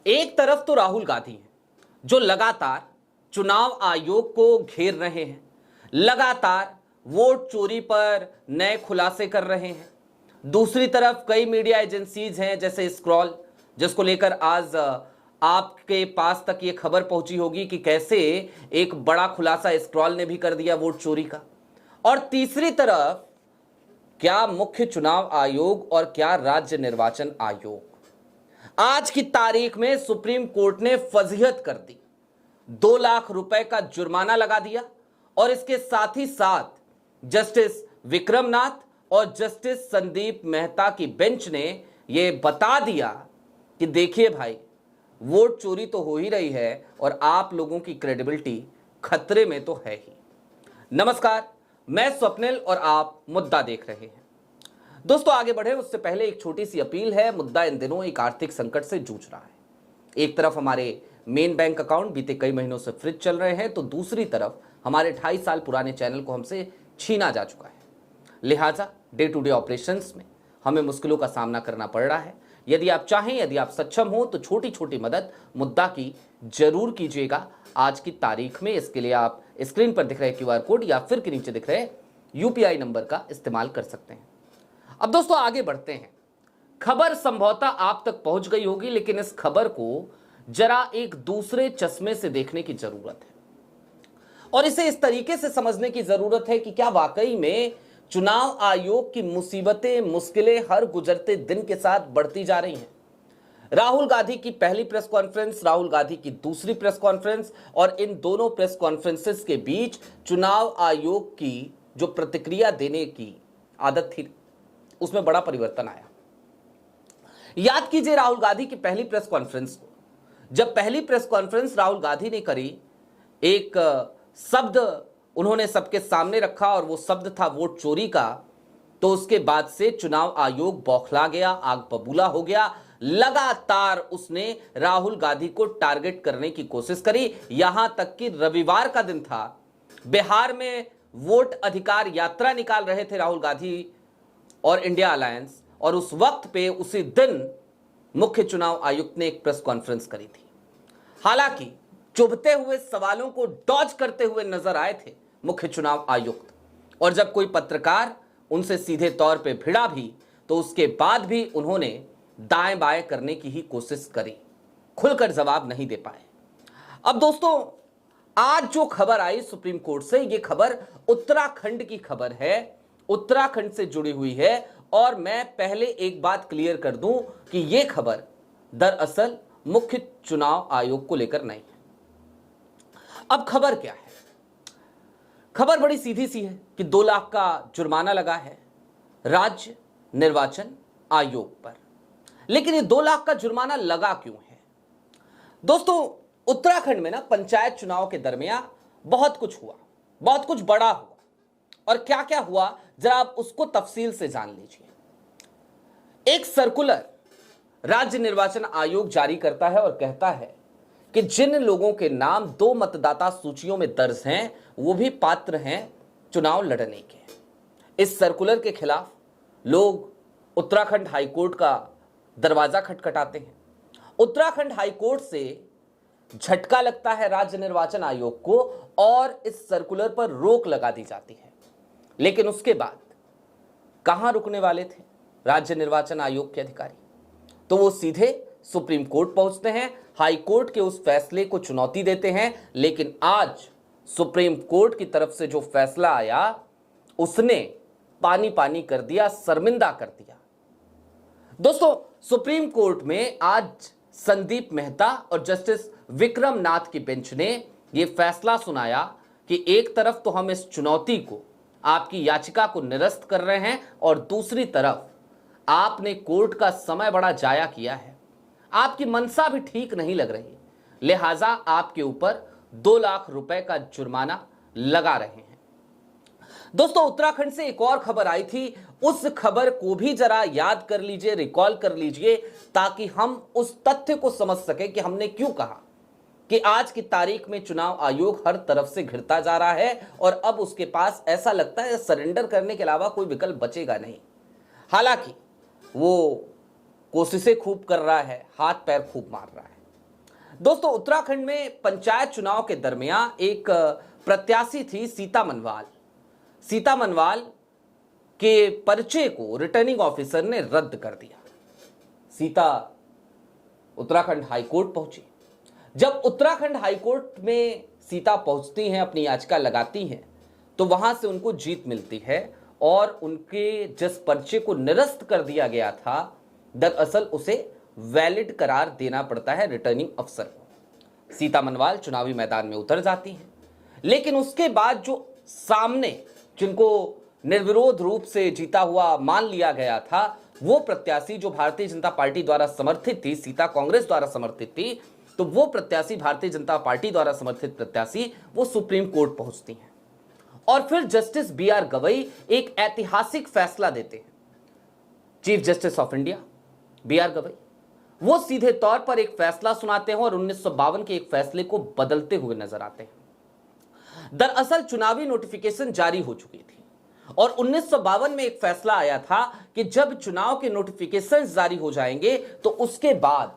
एक तरफ तो राहुल गांधी हैं जो लगातार चुनाव आयोग को घेर रहे हैं, लगातार वोट चोरी पर नए खुलासे कर रहे हैं। दूसरी तरफ कई मीडिया एजेंसीज हैं जैसे स्क्रॉल, जिसको लेकर आज आपके पास तक ये खबर पहुंची होगी कि कैसे एक बड़ा खुलासा स्क्रॉल ने भी कर दिया वोट चोरी का। और तीसरी तरफ क्या मुख्य चुनाव आयोग और क्या राज्य निर्वाचन आयोग आज की तारीख में सुप्रीम कोर्ट ने फजीहत कर दी, 2 लाख रुपए का जुर्माना लगा दिया। और इसके साथ ही साथ जस्टिस विक्रमनाथ और जस्टिस संदीप मेहता की बेंच ने यह बता दिया कि देखिए भाई, वोट चोरी तो हो ही रही है और आप लोगों की क्रेडिबिलिटी खतरे में तो है ही। नमस्कार, मैं स्वप्निल और आप मुद्दा देख रहे हैं। दोस्तों, आगे बढ़े उससे पहले एक छोटी सी अपील है। मुद्दा इन दिनों एक आर्थिक संकट से जूझ रहा है। एक तरफ हमारे मेन बैंक अकाउंट बीते कई महीनों से फ्रीज चल रहे हैं, तो दूसरी तरफ हमारे 28 साल पुराने चैनल को हमसे छीना जा चुका है। लिहाजा डे टू डे ऑपरेशंस में हमें मुश्किलों का सामना करना पड़ रहा है। यदि आप चाहें, यदि आप सक्षम हो, तो छोटी छोटी मदद मुद्दा की जरूर कीजिएगा आज की तारीख में। इसके लिए आप स्क्रीन पर दिख रहे QR कोड या फिर के नीचे दिख रहे UPI नंबर का इस्तेमाल कर सकते हैं। अब दोस्तों आगे बढ़ते हैं। खबर संभवतः आप तक पहुंच गई होगी, लेकिन इस खबर को जरा एक दूसरे चश्मे से देखने की जरूरत है और इसे इस तरीके से समझने की जरूरत है कि क्या वाकई में चुनाव आयोग की मुसीबतें, मुश्किलें हर गुजरते दिन के साथ बढ़ती जा रही हैं। राहुल गांधी की पहली प्रेस कॉन्फ्रेंस, राहुल गांधी की दूसरी प्रेस कॉन्फ्रेंस और इन दोनों प्रेस कॉन्फ्रेंसेस के बीच चुनाव आयोग की जो प्रतिक्रिया देने की आदत थी, उसमें बड़ा परिवर्तन आया। याद कीजिए राहुल गांधी की पहली प्रेस कॉन्फ्रेंस को। जब पहली प्रेस कॉन्फ्रेंस राहुल गांधी ने करी, एक शब्द उन्होंने सबके सामने रखा और वो शब्द था वोट चोरी का। तो उसके बाद से चुनाव आयोग बौखला गया, आग बबूला हो गया। लगातार उसने राहुल गांधी को टारगेट करने की कोशिश करी। यहां तक कि रविवार का दिन था, बिहार में वोट अधिकार यात्रा निकाल रहे थे राहुल गांधी और इंडिया अलायंस, और उस वक्त पे उसी दिन मुख्य चुनाव आयुक्त ने एक प्रेस कॉन्फ्रेंस करी थी। हालांकि चुभते हुए सवालों को डॉज करते हुए नजर आए थे मुख्य चुनाव आयुक्त, और जब कोई पत्रकार उनसे सीधे तौर पे भिड़ा भी तो उसके बाद भी उन्होंने दाएं बाएं करने की ही कोशिश करी, खुलकर जवाब नहीं दे पाए। अब दोस्तों, आज जो खबर आई सुप्रीम कोर्ट से, यह खबर उत्तराखंड की खबर है, उत्तराखंड से जुड़ी हुई है। और मैं पहले एक बात क्लियर कर दूं कि यह खबर दरअसल मुख्य चुनाव आयोग को लेकर नहीं है। अब खबर क्या है? खबर बड़ी सीधी सी है कि 2 लाख का जुर्माना लगा है राज्य निर्वाचन आयोग पर। लेकिन ये 2 लाख का जुर्माना लगा क्यों है? दोस्तों, उत्तराखंड में ना पंचायत चुनाव के दरमियान बहुत कुछ हुआ, बहुत कुछ बड़ा हुआ। और क्या क्या हुआ, जरा आप उसको तफसील से जान लीजिए। एक सर्कुलर राज्य निर्वाचन आयोग जारी करता है और कहता है कि जिन लोगों के नाम 2 मतदाता सूचियों में दर्ज हैं, वो भी पात्र हैं चुनाव लड़ने के। इस सर्कुलर के खिलाफ लोग उत्तराखंड हाईकोर्ट का दरवाजा खटखटाते हैं। उत्तराखंड हाईकोर्ट से झटका लगता है राज्य निर्वाचन आयोग को और इस सर्कुलर पर रोक लगा दी जाती है। लेकिन उसके बाद कहां रुकने वाले थे राज्य निर्वाचन आयोग के अधिकारी? तो वो सीधे सुप्रीम कोर्ट पहुंचते हैं, हाई कोर्ट के उस फैसले को चुनौती देते हैं। लेकिन आज सुप्रीम कोर्ट की तरफ से जो फैसला आया, उसने पानी पानी कर दिया, शर्मिंदा कर दिया। दोस्तों, सुप्रीम कोर्ट में आज संदीप मेहता और जस्टिस विक्रमनाथ की बेंच ने यह फैसला सुनाया कि एक तरफ तो हम इस चुनौती को, आपकी याचिका को निरस्त कर रहे हैं और दूसरी तरफ आपने कोर्ट का समय बड़ा जाया किया है, आपकी मनसा भी ठीक नहीं लग रही, लिहाजा आपके ऊपर 2 लाख रुपए का जुर्माना लगा रहे हैं। दोस्तों, उत्तराखंड से एक और खबर आई थी, उस खबर को भी जरा याद कर लीजिए, रिकॉल कर लीजिए, ताकि हम उस तथ्य को समझ सके कि हमने क्यों कहा कि आज की तारीख में चुनाव आयोग हर तरफ से घिरता जा रहा है और अब उसके पास ऐसा लगता है सरेंडर करने के अलावा कोई विकल्प बचेगा नहीं। हालांकि वो कोशिशें खूब कर रहा है, हाथ पैर खूब मार रहा है। दोस्तों, उत्तराखंड में पंचायत चुनाव के दरमियान एक प्रत्याशी थी सीता मनवाल। सीता मनवाल के पर्चे को रिटर्निंग ऑफिसर ने रद्द कर दिया। सीता उत्तराखंड हाईकोर्ट पहुंची। जब उत्तराखंड हाईकोर्ट में सीता पहुंचती हैं, अपनी याचिका लगाती हैं, तो वहां से उनको जीत मिलती है और उनके जिस पर्चे को निरस्त कर दिया गया था, दरअसल उसे वैलिड करार देना पड़ता है रिटर्निंग अफसर को। सीता मनवाल चुनावी मैदान में उतर जाती हैं, लेकिन उसके बाद जो सामने जिनको निर्विरोध रूप से जीता हुआ मान लिया गया था, वो प्रत्याशी जो भारतीय जनता पार्टी द्वारा समर्थित थी, सीता कांग्रेस द्वारा समर्थित थी, तो वो प्रत्याशी, भारतीय जनता पार्टी द्वारा समर्थित प्रत्याशी, वो सुप्रीम कोर्ट पहुंचती हैं और फिर जस्टिस बी.आर. गवई एक ऐतिहासिक फैसला देते हैं। Chief justice of India B R. Gavai वो सीधे तौर पर एक फैसला सुनाते हैं और 1952 के एक फैसले को बदलते हुए नजर आते हैं। दरअसल चुनावी नोटिफिकेशन जारी हो चुकी थी और 1952 में एक फैसला आया था कि जब चुनाव के नोटिफिकेशन जारी हो जाएंगे तो उसके बाद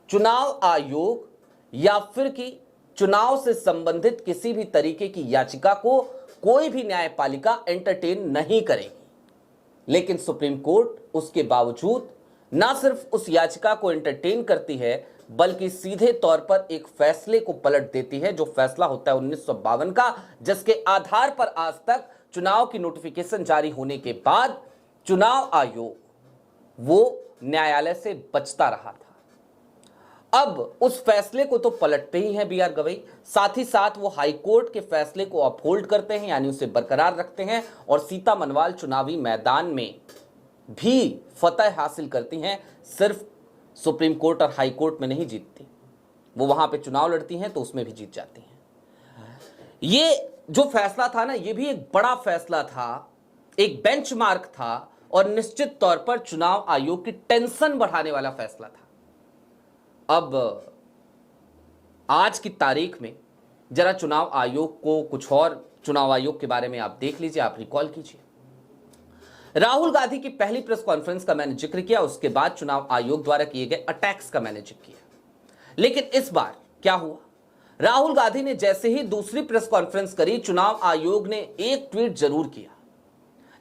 चुनाव आयोग या फिर कि चुनाव से संबंधित किसी भी तरीके की याचिका को कोई भी न्यायपालिका एंटरटेन नहीं करेगी। लेकिन सुप्रीम कोर्ट उसके बावजूद ना सिर्फ उस याचिका को एंटरटेन करती है, बल्कि सीधे तौर पर एक फैसले को पलट देती है, जो फैसला होता है 1952 का, जिसके आधार पर आज तक चुनाव की नोटिफिकेशन जारी होने के बाद चुनाव आयोग वो न्यायालय से बचता रहा था। अब उस फैसले को तो पलटते ही हैं बी.आर. गवई, साथ ही साथ वो हाईकोर्ट के फैसले को अपहोल्ड करते हैं, यानी उसे बरकरार रखते हैं और सीता मनवाल चुनावी मैदान में भी फतह हासिल करती हैं। सिर्फ सुप्रीम कोर्ट और हाई कोर्ट में नहीं जीतती, वो वहां पे चुनाव लड़ती हैं तो उसमें भी जीत जाती हैं। ये जो फैसला था ना, ये भी एक बड़ा फैसला था, एक बेंचमार्क था और निश्चित तौर पर चुनाव आयोग की टेंशन बढ़ाने वाला फैसला था। अब आज की तारीख में जरा चुनाव आयोग को कुछ और चुनाव आयोग के बारे में आप देख लीजिए, आप रिकॉल कीजिए। राहुल गांधी की पहली प्रेस कॉन्फ्रेंस का मैंने जिक्र किया, उसके बाद चुनाव आयोग द्वारा किए गए अटैक्स का मैंने जिक्र किया। लेकिन इस बार क्या हुआ, राहुल गांधी ने जैसे ही दूसरी प्रेस कॉन्फ्रेंस करी, चुनाव आयोग ने एक ट्वीट जरूर किया,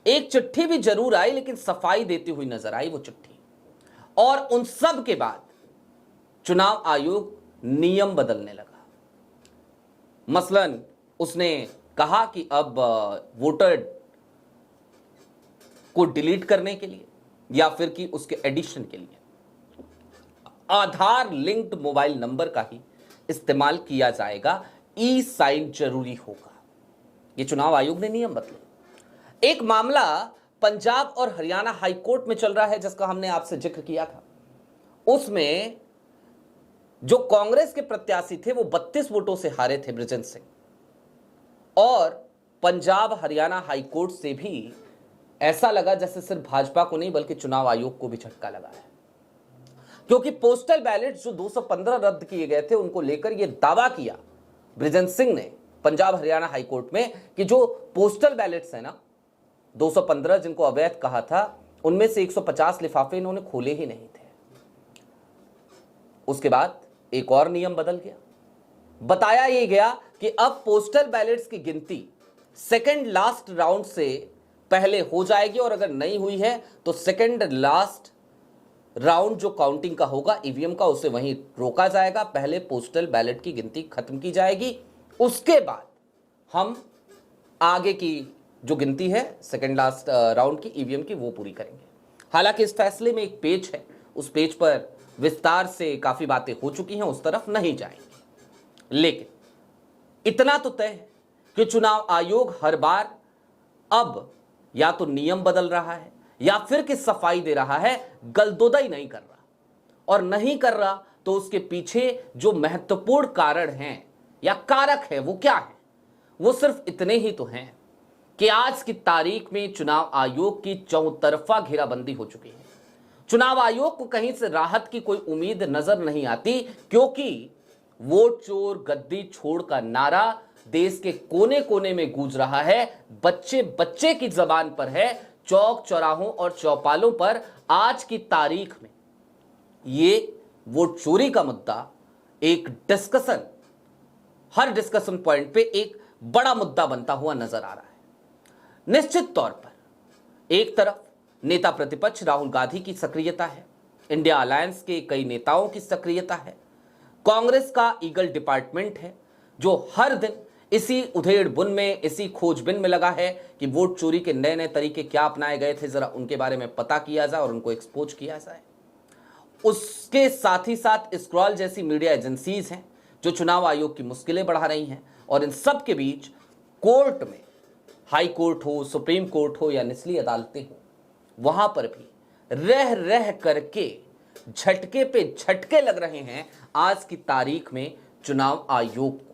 एक चिट्ठी भी जरूर आई, लेकिन सफाई देती हुई नजर आई वो चिट्ठी। और उन सब के बाद चुनाव आयोग नियम बदलने लगा। मसलन उसने कहा कि अब वोटर को डिलीट करने के लिए या फिर कि उसके एडिशन के लिए आधार लिंक्ड मोबाइल नंबर का ही इस्तेमाल किया जाएगा, ई साइन जरूरी होगा। यह चुनाव आयोग ने नियम बदले। एक मामला पंजाब और हरियाणा हाई कोर्ट में चल रहा है, जिसका हमने आपसे जिक्र किया था। उसमें जो कांग्रेस के प्रत्याशी थे वो 32 वोटों से हारे थे, बृजेंद्र सिंह, और पंजाब हरियाणा हाई कोर्ट से भी ऐसा लगा जैसे सिर्फ भाजपा को नहीं बल्कि चुनाव आयोग को भी झटका लगा है, क्योंकि पोस्टल बैलेट जो 215 रद्द किए गए थे उनको लेकर यह दावा किया बृजेंद्र सिंह ने पंजाब हरियाणा हाई कोर्ट में कि जो पोस्टल बैलेट्स है ना 215 जिनको अवैध कहा था, उनमें से 150 लिफाफे इन्होंने खोले ही नहीं थे। उसके बाद एक और नियम बदल गया। बताया यह गया कि अब पोस्टल बैलेट्स की गिनती सेकंड लास्ट राउंड से पहले हो जाएगी और अगर नहीं हुई है तो सेकंड लास्ट राउंड जो काउंटिंग का होगा ईवीएम का, उसे वहीं रोका जाएगा। पहले पोस्टल बैलेट की गिनती खत्म की जाएगी, उसके बाद हम आगे की जो गिनती है सेकंड लास्ट राउंड की ईवीएम की वो पूरी करेंगे। हालांकि इस फैसले में एक पेज है, उस पेज पर विस्तार से काफी बातें हो चुकी हैं, उस तरफ नहीं जाएंगे। लेकिन इतना तो तय है कि चुनाव आयोग हर बार अब या तो नियम बदल रहा है या फिर कि सफाई दे रहा है, गलदोदाई नहीं कर रहा। और नहीं कर रहा तो उसके पीछे जो महत्वपूर्ण कारण हैं या कारक है वो क्या है? वो सिर्फ इतने ही तो हैं कि आज की तारीख में चुनाव आयोग की चौतरफा घेराबंदी हो चुकी है। चुनाव आयोग को कहीं से राहत की कोई उम्मीद नजर नहीं आती, क्योंकि वोट चोर गद्दी छोड़ का नारा देश के कोने कोने में गूंज रहा है, बच्चे बच्चे की जबान पर है, चौक चौराहों और चौपालों पर आज की तारीख में ये वोट चोरी का मुद्दा एक डिस्कशन, हर डिस्कशन पॉइंट पे एक बड़ा मुद्दा बनता हुआ नजर आ रहा है। निश्चित तौर पर एक तरफ नेता प्रतिपक्ष राहुल गांधी की सक्रियता है, इंडिया अलायंस के कई नेताओं की सक्रियता है, कांग्रेस का ईगल डिपार्टमेंट है जो हर दिन इसी उधेड़ बुन में, इसी खोजबीन में लगा है कि वोट चोरी के नए नए तरीके क्या अपनाए गए थे, जरा उनके बारे में पता किया जाए और उनको एक्सपोज किया जाए। उसके साथ ही साथ स्क्रॉल जैसी मीडिया एजेंसीज हैं जो चुनाव आयोग की मुश्किलें बढ़ा रही हैं, और इन सब के बीच कोर्ट में, हाई कोर्ट हो, सुप्रीम कोर्ट हो या निचली अदालतें हो, वहां पर भी रह रह करके झटके पे झटके लग रहे हैं आज की तारीख में चुनाव आयोग को।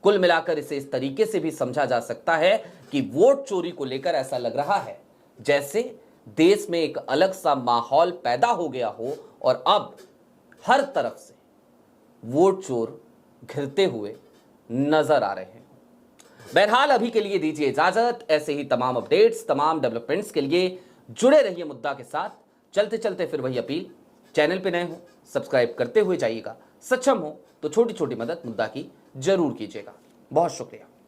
कुल मिलाकर इसे इस तरीके से भी समझा जा सकता है कि वोट चोरी को लेकर ऐसा लग रहा है जैसे देश में एक अलग सा माहौल पैदा हो गया हो और अब हर तरफ से वोट चोर घिरते हुए नजर आ रहे हैं। बहरहाल अभी के लिए दीजिए इजाजत। ऐसे ही तमाम अपडेट्स, तमाम डेवलपमेंट्स के लिए जुड़े रहिए मुद्दा के साथ। चलते चलते फिर वही अपील, चैनल पे नए हो सब्सक्राइब करते हुए जाइएगा, सक्षम हो तो छोटी छोटी मदद मुद्दा की जरूर कीजिएगा। बहुत शुक्रिया।